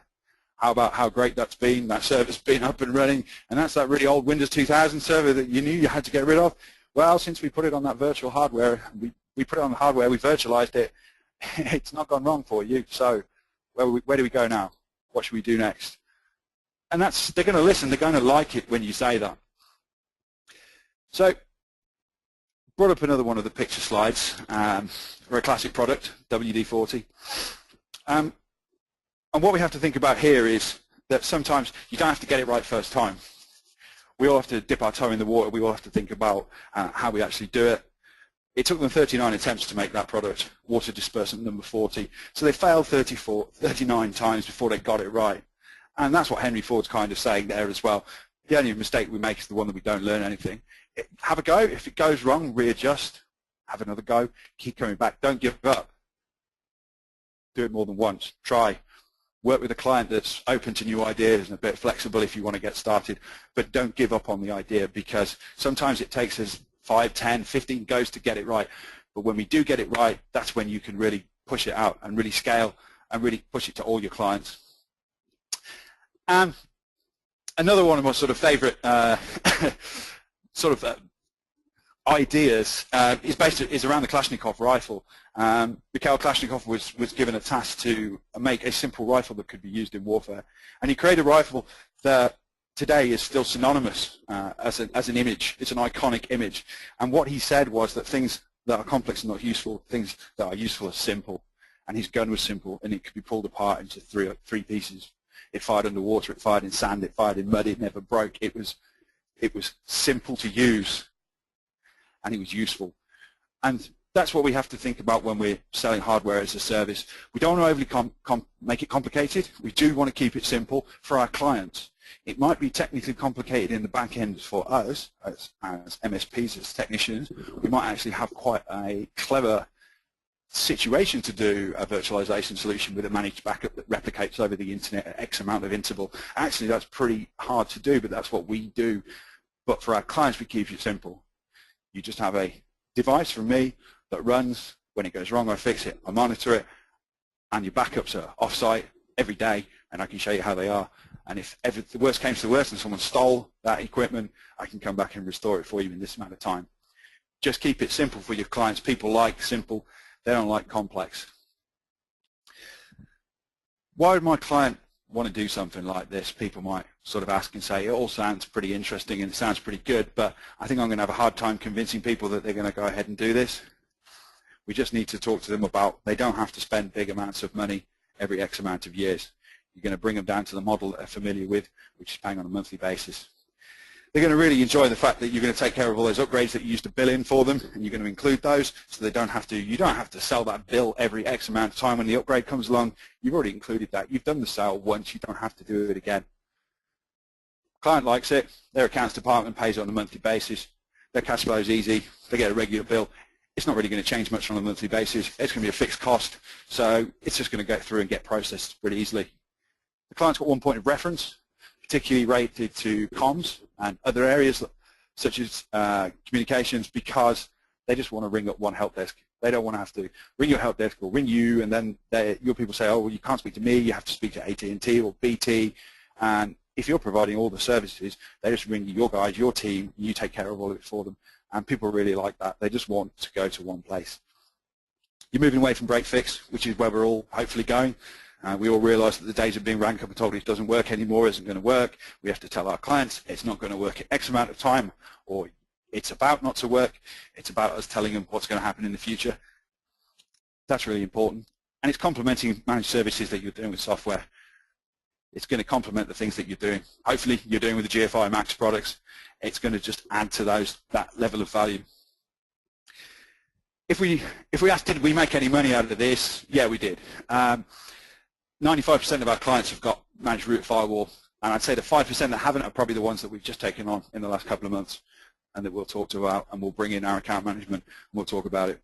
How about how great that's been, that server's been up and running, and that's that really old Windows 2000 server that you knew you had to get rid of? Well, since we put it on that virtual hardware, we put it on the hardware, we virtualized it, it's not gone wrong for you, so where do we go now? What should we do next? And they're going to listen, they're going to like it when you say that. So, brought up another one of the picture slides for a classic product, WD-40. And what we have to think about here is that sometimes you don't have to get it right first time. We all have to dip our toe in the water, we all have to think about how we actually do it. It took them 39 attempts to make that product, water dispersant number 40. So they failed 39 times before they got it right. And that's what Henry Ford's kind of saying there as well. The only mistake we make is the one that we don't learn anything. Have a go. If it goes wrong, readjust. Have another go. Keep coming back. Don't give up. do it more than once. Try. Work with a client that's open to new ideas and a bit flexible if you want to get started, but don't give up on the idea, because sometimes it takes us 5, 10, 15 goes to get it right. But when we do get it right, that's when you can really push it out and really scale and really push it to all your clients. And another one of my sort of favorite ideas is around the Kalashnikov rifle. Mikhail Kalashnikov was given a task to make a simple rifle that could be used in warfare, and he created a rifle that today is still synonymous as an image. It's an iconic image. And what he said was that things that are complex are not useful, things that are useful are simple. And his gun was simple, and it could be pulled apart into three pieces. It fired underwater, it fired in sand, it fired in mud, it never broke. It was simple to use, and it was useful. And that's what we have to think about when we're selling hardware as a service. We don't want to overly make it complicated. We do want to keep it simple for our clients. It might be technically complicated in the back end for us as MSPs, as technicians. We might actually have quite a clever situation to do a virtualization solution with a managed backup that replicates over the internet at X amount of interval. Actually, that's pretty hard to do, but that's what we do. But for our clients, we keep it simple. You just have a device from me that runs. When it goes wrong, I fix it, I monitor it, and your backups are off-site every day, and I can show you how they are. And if the worst came to the worst and someone stole that equipment, I can come back and restore it for you in this amount of time. Just keep it simple for your clients. People like simple. They don't like complex. Why would my client want to do something like this? People might sort of ask and say, it all sounds pretty interesting and it sounds pretty good, but I think I'm going to have a hard time convincing people that they're going to go ahead and do this. We just need to talk to them about they don't have to spend big amounts of money every X amount of years. You're going to bring them down to the model that they're familiar with, which is paying on a monthly basis. They're going to really enjoy the fact that you're going to take care of all those upgrades that you used to bill in for them, and you're going to include those, so they don't have to. You don't have to sell that bill every X amount of time when the upgrade comes along. You've already included that. You've done the sale once. You don't have to do it again. Client likes it. Their accounts department pays on a monthly basis. Their cash flow is easy. They get a regular bill. It's not really going to change much on a monthly basis. It's going to be a fixed cost, so it's just going to go through and get processed pretty easily. The client's got one point of reference, particularly related to comms and other areas such as communications, because they just want to ring up one help desk. They don't want to have to ring your help desk or ring you, and then your people say, oh, well, you can't speak to me, you have to speak to AT&T or BT. And if you're providing all the services, they just ring your guys, your team, and you take care of all of it for them. And people really like that. They just want to go to one place. You're moving away from break fix, which is where we're all hopefully going. We all realise that the days of being rang up and told it doesn't work anymore isn't going to work. We have to tell our clients it's not going to work at X amount of time, or it's about not to work. It's about us telling them what's going to happen in the future. That's really important. And it's complementing managed services that you're doing with software. It's going to complement the things that you're doing. Hopefully you're doing with the GFI Max products. It's going to just add to that level of value. If we asked, did we make any money out of this? Yeah, we did. 95% of our clients have got managed route firewall, and I'd say the 5% that haven't are probably the ones that we've just taken on in the last couple of months, and that we'll talk about, and we'll bring in our account management, and we'll talk about it.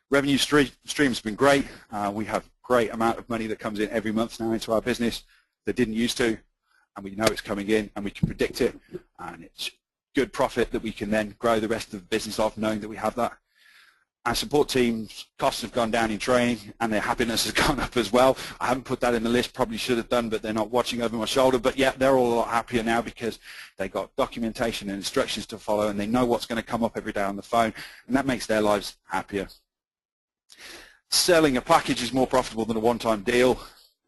Revenue stream's been great. We have great amount of money that comes in every month now into our business that didn't used to, and we know it's coming in, and we can predict it, and it's good profit that we can then grow the rest of the business off, knowing that we have that. Our support team's costs have gone down in training, and their happiness has gone up as well. I haven't put that in the list, probably should have done, but they're not watching over my shoulder. But yeah, they're all a lot happier now because they got documentation and instructions to follow, and they know what's going to come up every day on the phone, and that makes their lives happier. Selling a package is more profitable than a one-time deal.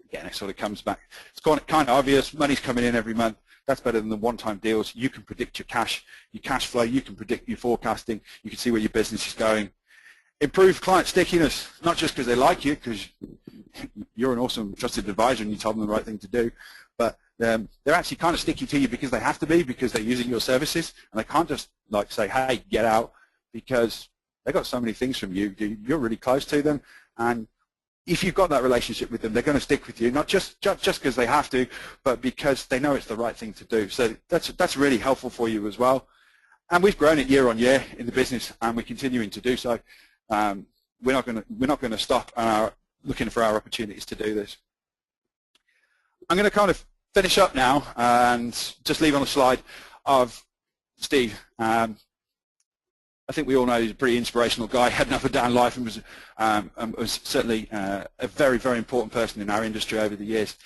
Again, it sort of comes back. It's kind of obvious. Money's coming in every month. That's better than the one-time deals. You can predict your cash flow. You can predict your forecasting. You can see where your business is going. Improve client stickiness, not just because they like you, because you're an awesome trusted advisor and you told them the right thing to do, but they're actually kind of sticky to you because they have to be, because they're using your services, and they can't just like say, hey, get out, because they got so many things from you. You're really close to them, and if you've got that relationship with them, they're going to stick with you, not just because they have to, but because they know it's the right thing to do. So that's really helpful for you as well. And we've grown it year on year in the business, and we're continuing to do so. We're not going to stop. And looking for our opportunities to do this. I'm going to kind of finish up now and just leave on a slide of Steve. I think we all know he's a pretty inspirational guy, heading up and down life, and was certainly a very, very important person in our industry over the years.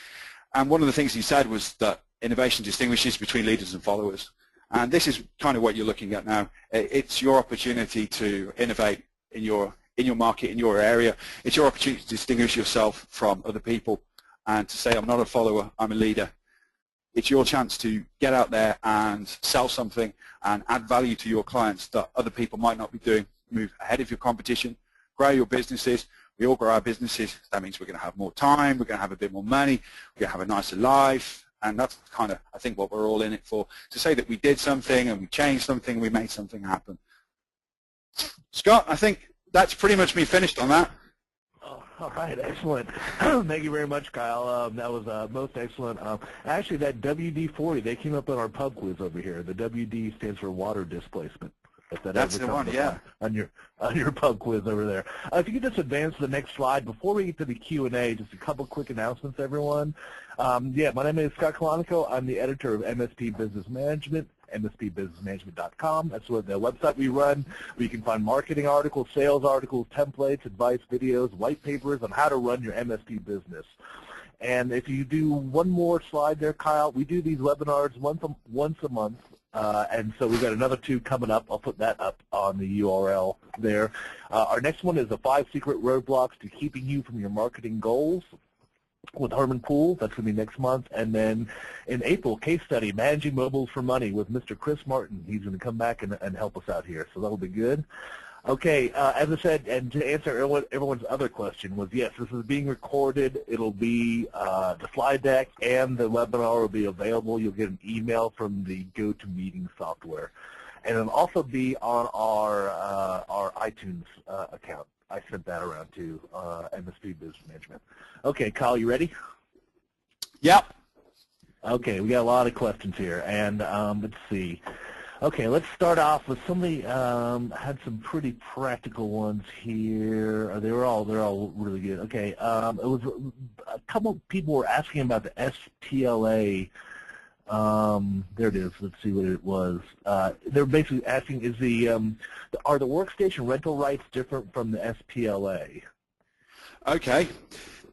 And one of the things he said was that innovation distinguishes between leaders and followers. And this is kind of what you're looking at now. It's your opportunity to innovate in your market, in your area. It's your opportunity to distinguish yourself from other people and to say, I'm not a follower, I'm a leader. It's your chance to get out there and sell something and add value to your clients that other people might not be doing. Move ahead of your competition, grow your businesses. We all grow our businesses. That means we're going to have more time, we're going to have a bit more money, we're going to have a nicer life, and that's kind of, I think, what we're all in it for, to say that we did something and we changed something, we made something happen. Scott, I think that's pretty much me finished on that. All right, excellent. Thank you very much, Kyle. That was most excellent. Actually, that WD-40, they came up on our pub quiz over here. The WD stands for water displacement. If That's the one, yeah. On your pub quiz over there. If you could just advance to the next slide. Before we get to the Q&A, just a couple quick announcements, everyone. Yeah, my name is Scott Kalashnikov. I'm the editor of MSP Business Management, mspbusinessmanagement.com. That's what the website we run, where you can find marketing articles, sales articles, templates, advice, videos, white papers on how to run your MSP business. And if you do one more slide there, Kyle, we do these webinars once a month. And so we've got another 2 coming up. I'll put that up on the URL there. Our next one is the 5 secret roadblocks to keeping you from your marketing goals with Herman Poole. That's going to be next month. And then in April, case study, Managing Mobiles for Money with Mr. Chris Martin. He's going to come back and help us out here. So that'll be good. Okay, as I said, and to answer everyone's other question was, yes, this is being recorded. It'll be the slide deck and the webinar will be available. You'll get an email from the GoToMeeting software. And it'll also be on our iTunes account. I sent that around to MSP Business Management. Okay, Kyle, you ready? Yep. Okay, we got a lot of questions here, and let's see. Okay, let's start off with somebody had some pretty practical ones here. They're all really good. Okay, it was a couple of people were asking about the SPLA. There it is. Let's see what it was. They're basically asking, are the workstation rental rights different from the SPLA? Okay.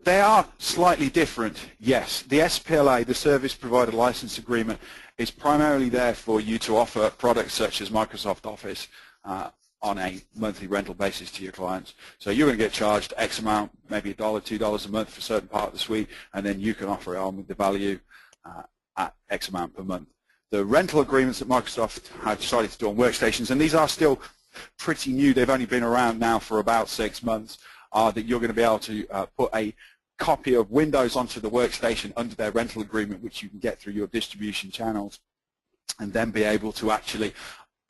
They are slightly different, yes. The SPLA, the Service Provider License Agreement, is primarily there for you to offer products such as Microsoft Office on a monthly rental basis to your clients. So you're going to get charged X amount, maybe $1, $2 a month for a certain part of the suite, and then you can offer it on with the value at X amount per month. The rental agreements that Microsoft have decided to do on workstations, and these are still pretty new, they've only been around now for about 6 months, are that you're going to be able to put a copy of Windows onto the workstation under their rental agreement, which you can get through your distribution channels, and then be able to actually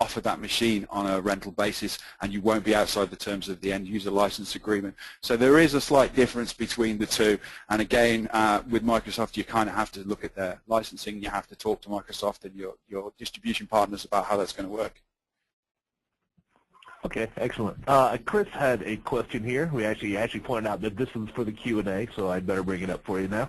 offer that machine on a rental basis, and you won't be outside the terms of the end user license agreement. So there is a slight difference between the two, and again, with Microsoft, you kind of have to look at their licensing. You have to talk to Microsoft and your distribution partners about how that's going to work. Okay, excellent. Chris had a question here. We actually pointed out that this is for the Q&A, so I'd better bring it up for you now.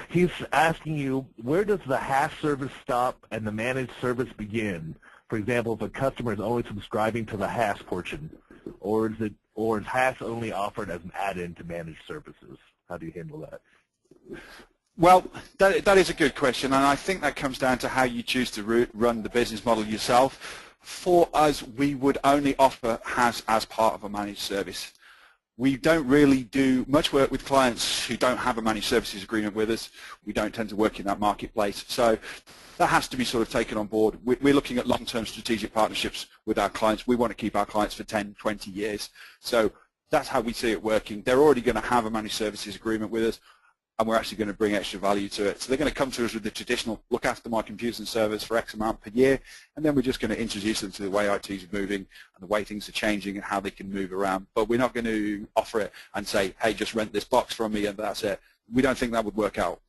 He's asking you, where does the hash service stop and the managed service begin? For example, if a customer is only subscribing to the hash portion, or is hash only offered as an add-in to managed services? How do you handle that? Well, that is a good question, and I think that comes down to how you choose to run the business model yourself. For us, we would only offer hash as part of a managed service. We don't really do much work with clients who don't have a managed services agreement with us. We don't tend to work in that marketplace. So that has to be sort of taken on board. We're looking at long-term strategic partnerships with our clients. We want to keep our clients for 10, 20 years. So that's how we see it working. They're already going to have a managed services agreement with us, and we're actually going to bring extra value to it. So they're going to come to us with the traditional look after my computers and servers for X amount per year, and then we're just going to introduce them to the way IT is moving and the way things are changing and how they can move around. But we're not going to offer it and say, hey, just rent this box from me and that's it. We don't think that would work out.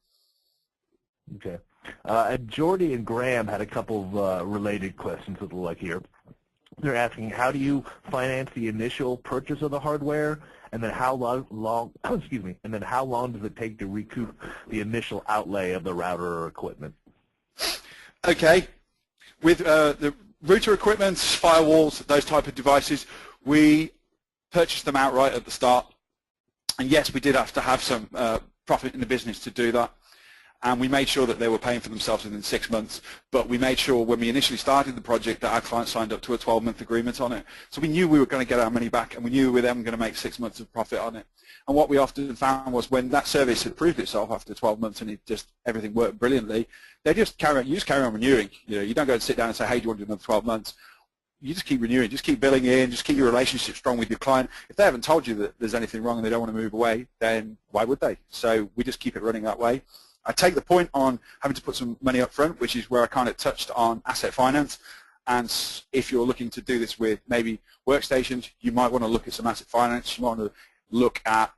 Okay. And Jordy and Graham had a couple of related questions that look like here. They're asking, how do you finance the initial purchase of the hardware, and then how long excuse me, and then how long does it take to recoup the initial outlay of the router or equipment? Okay, with the router equipment, firewalls, those type of devices, we purchased them outright at the start, and yes, we did have to have some profit in the business to do that. And we made sure that they were paying for themselves within 6 months. But we made sure when we initially started the project that our client signed up to a 12-month agreement on it. So we knew we were going to get our money back, and we knew we were then going to make 6 months of profit on it. And what we often found was when that service had proved itself after 12 months and everything worked brilliantly, you just carry on renewing. You don't go and sit down and say, hey, do you want to do another 12 months? You just keep renewing, just keep billing in, just keep your relationship strong with your client. If they haven't told you that there's anything wrong and they don't want to move away, then why would they? So we just keep it running that way. I take the point on having to put some money up front, which is where I kind of touched on asset finance. And if you're looking to do this with maybe workstations, you might want to look at some asset finance. You might want to look at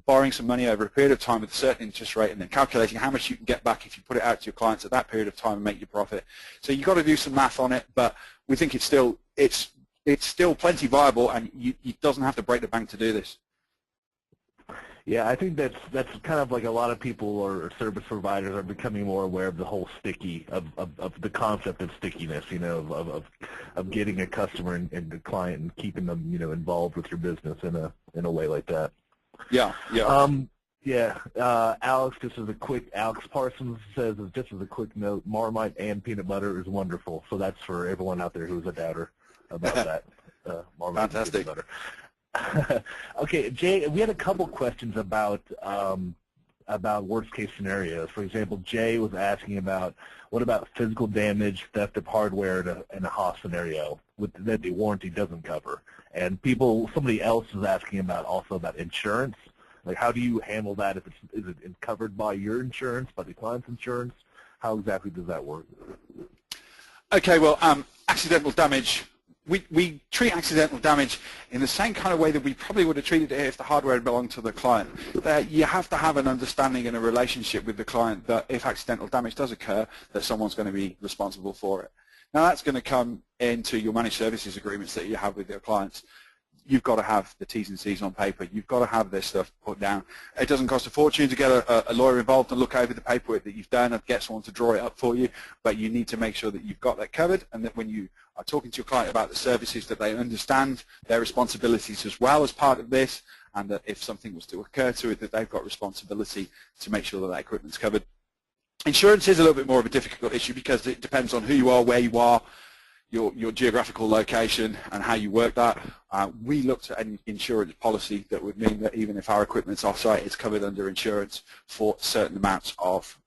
borrowing some money over a period of time with a certain interest rate and then calculating how much you can get back if you put it out to your clients at that period of time and make your profit. So you've got to do some math on it, but we think it's still plenty viable, and it doesn't have to break the bank to do this. Yeah, I think that's kind of like a lot of people or service providers are becoming more aware of the whole of the concept of stickiness, of getting a customer and the client and keeping them, involved with your business in a way like that. Yeah, yeah. Alex Parsons says, just as a quick note, Marmite and peanut butter is wonderful. So that's for everyone out there who's a doubter about that. Marmite and peanut butter. Okay, Jay, we had a couple questions about worst case scenarios. For example, Jay was asking about what about physical damage, theft of hardware in a HOS scenario that the warranty doesn't cover. And somebody else is asking also about insurance. Like, how do you handle that? Is it covered by your insurance, by the client's insurance? How exactly does that work? Okay, well, accidental damage. We treat accidental damage in the same kind of way that we probably would have treated it if the hardware had belonged to the client. You have to have an understanding and a relationship with the client that if accidental damage does occur, that someone's going to be responsible for it. Now that's going to come into your managed services agreements that you have with your clients. You've got to have the T's and C's on paper. You've got to have this stuff put down. It doesn't cost a fortune to get a lawyer involved and look over the paperwork that you've done and get someone to draw it up for you, but you need to make sure that you've got that covered, and that when you are talking to your client about the services, that they understand their responsibilities as well as part of this, and that if something was to occur to it, that they've got responsibility to make sure that that equipment's covered. Insurance is a little bit more of a difficult issue because it depends on who you are, where you are, your geographical location, and how you work that. We looked at an insurance policy that would mean that even if our equipment's off-site, it's covered under insurance for certain amounts of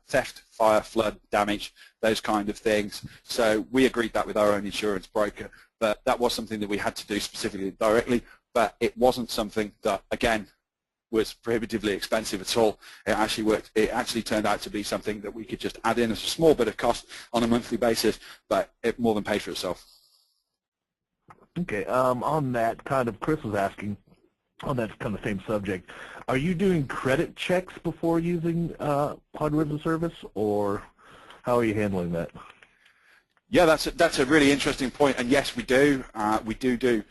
theft, fire, flood, damage, those kind of things. So we agreed that with our own insurance broker, but that was something that we had to do specifically directly, but it wasn't something that, again, was prohibitively expensive at all. It actually worked. It actually turned out to be something that we could just add in as a small bit of cost on a monthly basis, but it more than paid for itself. Okay, on that kind of, Chris was asking, on that kind of same subject, are you doing credit checks before using hardware as a service, or how are you handling that? Yeah, that's a really interesting point, and yes, we do. We do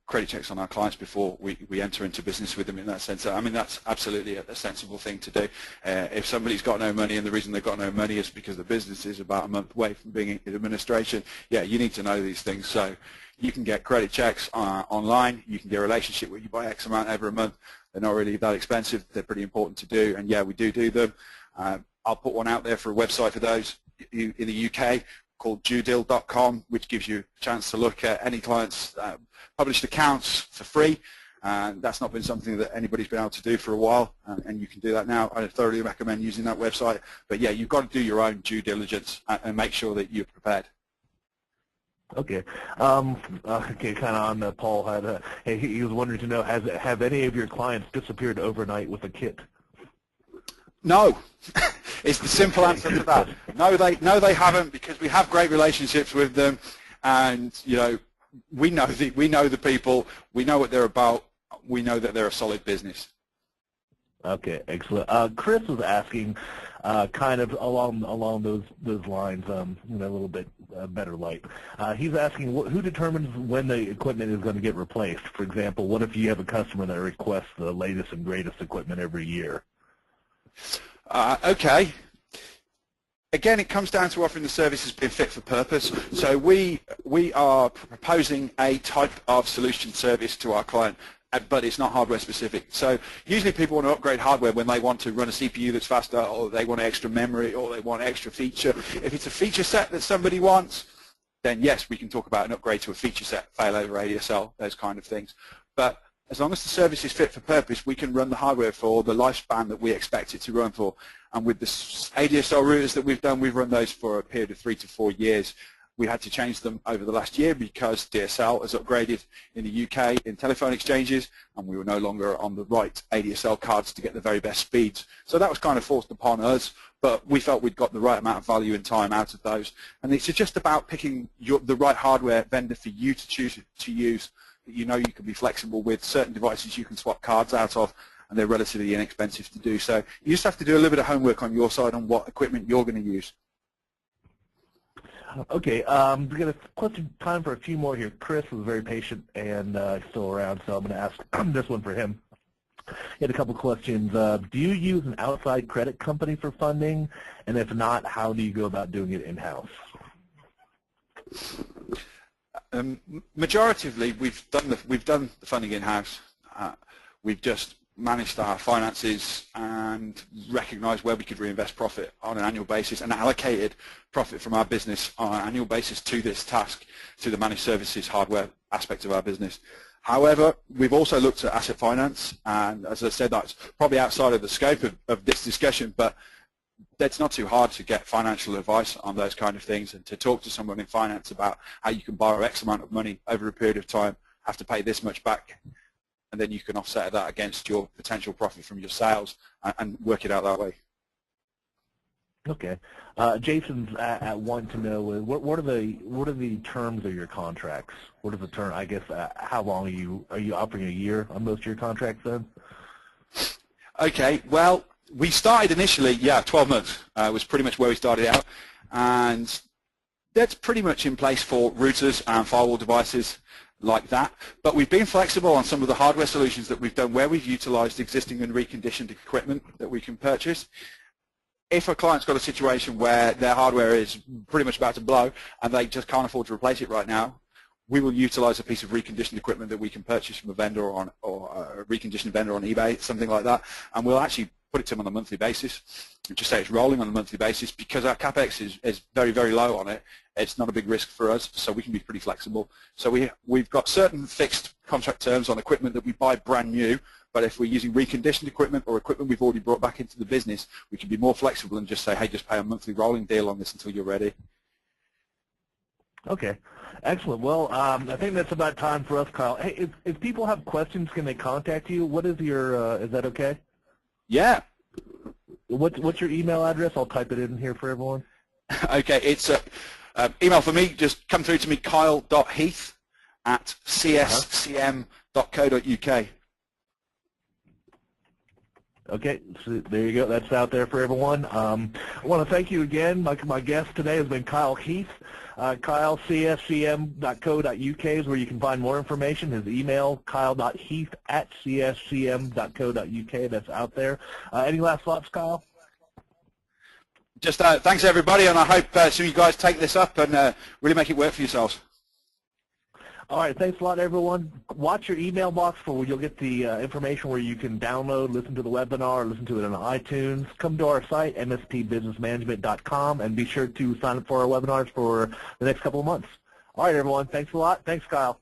credit checks on our clients before we enter into business with them in that sense. I mean, that's absolutely a sensible thing to do. If somebody's got no money and the reason they've got no money is because the business is about a month away from being in administration, yeah, you need to know these things. So you can get credit checks online. You can get a relationship where you buy X amount every month. They're not really that expensive. They're pretty important to do, and yeah, we do them. I'll put one out there for a website for those in the UK called duedeal.com, which gives you a chance to look at any client's published accounts for free. That's not been something that anybody's been able to do for a while, and you can do that now. I thoroughly recommend using that website. But yeah, you've got to do your own due diligence and make sure that you're prepared. Okay. Okay, kind of on Paul had he was wondering to know, have any of your clients disappeared overnight with a kit? No. It's the simple answer to that. No, they haven't, because we have great relationships with them, and we know the people, we know what they're about, we know that they're a solid business. Okay, excellent. Chris was asking kind of along those lines, in a little bit better light. He's asking who determines when the equipment is going to get replaced. For example, what if you have a customer that requests the latest and greatest equipment every year? Okay. Again, it comes down to offering the services being fit for purpose. So we are proposing a type of solution service to our client, but it's not hardware specific. So usually people want to upgrade hardware when they want to run a CPU that's faster, or they want extra memory, or they want extra feature. If it's a feature set that somebody wants, then yes, we can talk about an upgrade to a feature set, failover ADSL, those kind of things. But as long as the service is fit for purpose, we can run the hardware for the lifespan that we expect it to run for. And with the ADSL routers that we've done, we've run those for a period of 3 to 4 years. We had to change them over the last year because DSL has upgraded in the UK in telephone exchanges, and we were no longer on the right ADSL cards to get the very best speeds. So that was kind of forced upon us, but we felt we'd got the right amount of value and time out of those. And it's just about picking the right hardware vendor for you to choose to use. You know, you can be flexible with certain devices you can swap cards out of, and they're relatively inexpensive to do. So you just have to do a little bit of homework on your side on what equipment you're going to use. Okay, we're going to time for a few more here. Chris was very patient and still around, so I'm going to ask this one for him. He had a couple questions. Do you use an outside credit company for funding? And if not, how do you go about doing it in-house? Majoritively, we've done the funding in-house. We've just managed our finances and recognized where we could reinvest profit on an annual basis and allocated profit from our business on an annual basis to this task, to the managed services hardware aspect of our business. However, we've also looked at asset finance, and as I said, that's probably outside of the scope of this discussion, but it's not too hard to get financial advice on those kind of things and to talk to someone in finance about how you can borrow X amount of money over a period of time, have to pay this much back, and then you can offset that against your potential profit from your sales and work it out that way. Okay. Jason's at wanting to know what are the terms of your contracts? What is the term? I guess how long are you offering a year on most of your contracts then? Okay. Well, we started initially, 12 months was pretty much where we started out, and that's pretty much in place for routers and firewall devices like that. But we've been flexible on some of the hardware solutions that we've done where we've utilized existing and reconditioned equipment that we can purchase. If a client's got a situation where their hardware is pretty much about to blow and they just can't afford to replace it right now, we will utilize a piece of reconditioned equipment that we can purchase from a vendor or a reconditioned vendor on eBay, something like that, and we'll actually put it to them on a monthly basis. Just say it's rolling on a monthly basis because our capex is very, very low on it. It's not a big risk for us, so we can be pretty flexible. So we've got certain fixed contract terms on equipment that we buy brand new, but if we're using reconditioned equipment or equipment we've already brought back into the business, we can be more flexible and just say, hey, just pay a monthly rolling deal on this until you're ready. Okay. Excellent. Well, I think that's about time for us, Kyle. Hey, if people have questions, can they contact you? What is your, is that okay? Yeah. What's your email address? I'll type it in here for everyone. Okay, it's email for me. Just come through to me, kyle.heath@cscm.co.uk. Okay, so there you go. That's out there for everyone. I want to thank you again. My guest today has been Kyle Heath. Kyle, cscm.co.uk is where you can find more information. His email, kyle.heath@cscm.co.uk. That's out there. Any last thoughts, Kyle? Just thanks, everybody, and I hope some of you guys take this up and really make it work for yourselves. All right, thanks a lot, everyone. Watch your email box for where you'll get the information where you can download, listen to the webinar, listen to it on iTunes. Come to our site, mspbusinessmanagement.com, and be sure to sign up for our webinars for the next couple of months. All right, everyone, thanks a lot. Thanks, Kyle.